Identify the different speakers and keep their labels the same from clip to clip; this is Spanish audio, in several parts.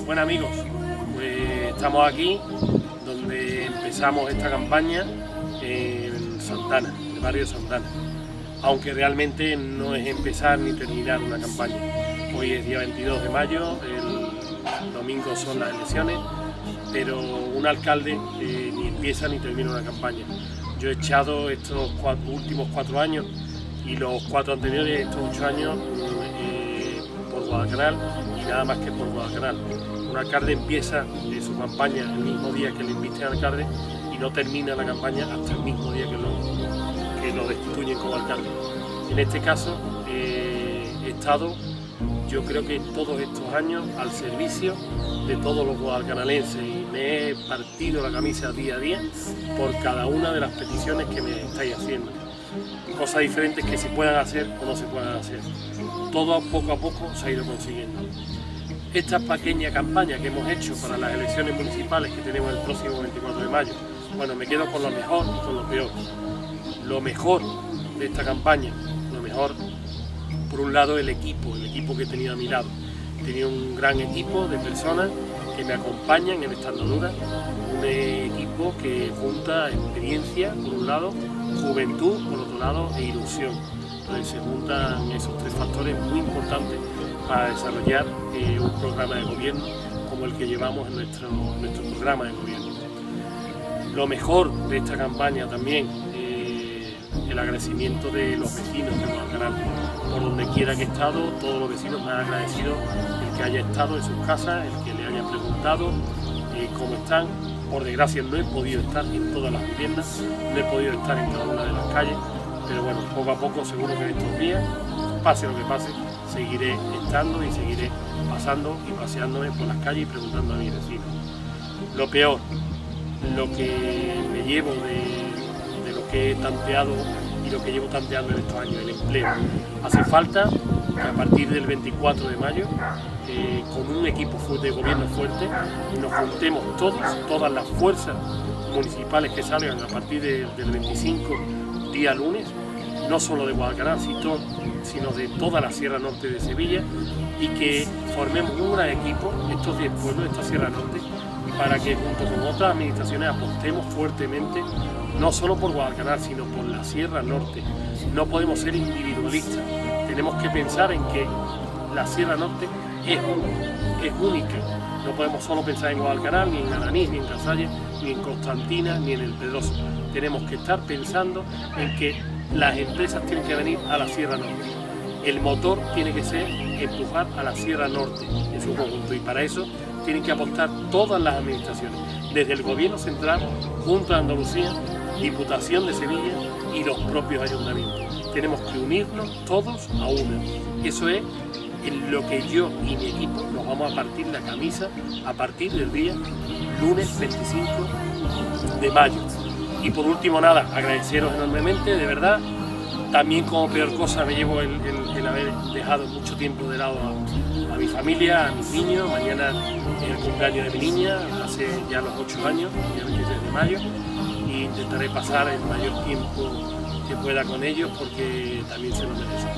Speaker 1: Bueno amigos, pues estamos aquí donde empezamos esta campaña en Santana, el barrio de Santana, aunque realmente no es empezar ni terminar una campaña. Hoy es día 22 de mayo, el domingo son las elecciones, pero un alcalde ni empieza ni termina una campaña. Yo he echado estos últimos 4 años y los 4 anteriores, estos 8 años, por Guadalcanal y nada más que por Guadalcanal. Un alcalde empieza su campaña el mismo día que le invisten al alcalde y no termina la campaña hasta el mismo día que lo destituyen como alcalde. En este caso he estado, yo creo que todos estos años, al servicio de todos los guadalcanalenses y me he partido la camisa día a día por cada una de las peticiones que me estáis haciendo. Cosas diferentes que se puedan hacer o no se puedan hacer. Todo poco a poco se ha ido consiguiendo. Esta pequeña campaña que hemos hecho para las elecciones municipales que tenemos el próximo 24 de mayo, bueno, me quedo con lo mejor y con lo peor. Lo mejor de esta campaña, lo mejor, por un lado, el equipo que he tenido a mi lado. He tenido un gran equipo de personas que me acompañan en esta andadura, un equipo que junta experiencia, por un lado, juventud, por otro lado, e ilusión. Entonces se juntan esos 3 factores muy importantes para desarrollar un programa de gobierno como el que llevamos en nuestro programa de gobierno. Lo mejor de esta campaña también, el agradecimiento de los vecinos de Guadalcanal. Por donde quiera que he estado, todos los vecinos me han agradecido el que haya estado en sus casas, el que le haya preguntado cómo están. Por desgracia no he podido estar en todas las viviendas, no he podido estar en cada una de las calles, pero bueno, poco a poco seguro que en estos días, pase lo que pase, seguiré estando y seguiré pasando y paseándome por las calles y preguntando a mis vecinos. Lo peor, lo que me llevo de lo que he tanteado y lo que llevo tanteando en estos años, el empleo. Hace falta que a partir del 24 de mayo, con un equipo de gobierno fuerte, nos juntemos todas las fuerzas municipales que salgan a partir del 25, día lunes, no solo de Guadalcanal, sino de toda la Sierra Norte de Sevilla, y que formemos un gran equipo, estos 10 pueblos, esta Sierra Norte, para que junto con otras administraciones apostemos fuertemente, no solo por Guadalcanal, sino por la Sierra Norte. No podemos ser individualistas, tenemos que pensar en que la Sierra Norte es única. No podemos solo pensar en Guadalcanal, ni en Alanís, ni en Casalles, ni en Constantina, ni en El Pedroso. Tenemos que estar pensando en que las empresas tienen que venir a la Sierra Norte. El motor tiene que ser empujar a la Sierra Norte en su conjunto, y para eso tienen que apostar todas las administraciones, desde el gobierno central, Junta de Andalucía, Diputación de Sevilla y los propios ayuntamientos. Tenemos que unirnos todos a una. Eso es en lo que yo y mi equipo nos vamos a partir la camisa a partir del día lunes 25 de mayo. Y por último, nada, agradeceros enormemente, de verdad. También como peor cosa me llevo el haber dejado mucho tiempo de lado a mi familia, a mis niños. Mañana es el cumpleaños de mi niña, hace ya los 8 años, el 23 de mayo, y intentaré pasar el mayor tiempo que pueda con ellos porque también se lo merecen.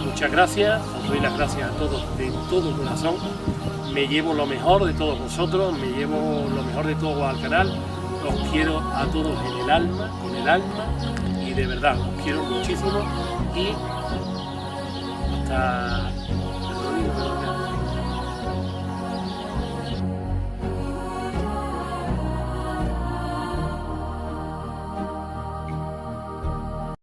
Speaker 1: Muchas gracias, os doy las gracias a todos de todo corazón. Me llevo lo mejor de todos vosotros, me llevo lo mejor de todo Guadalcanal. Os quiero a todos en el alma, con el alma, y de verdad os quiero muchísimo, y hasta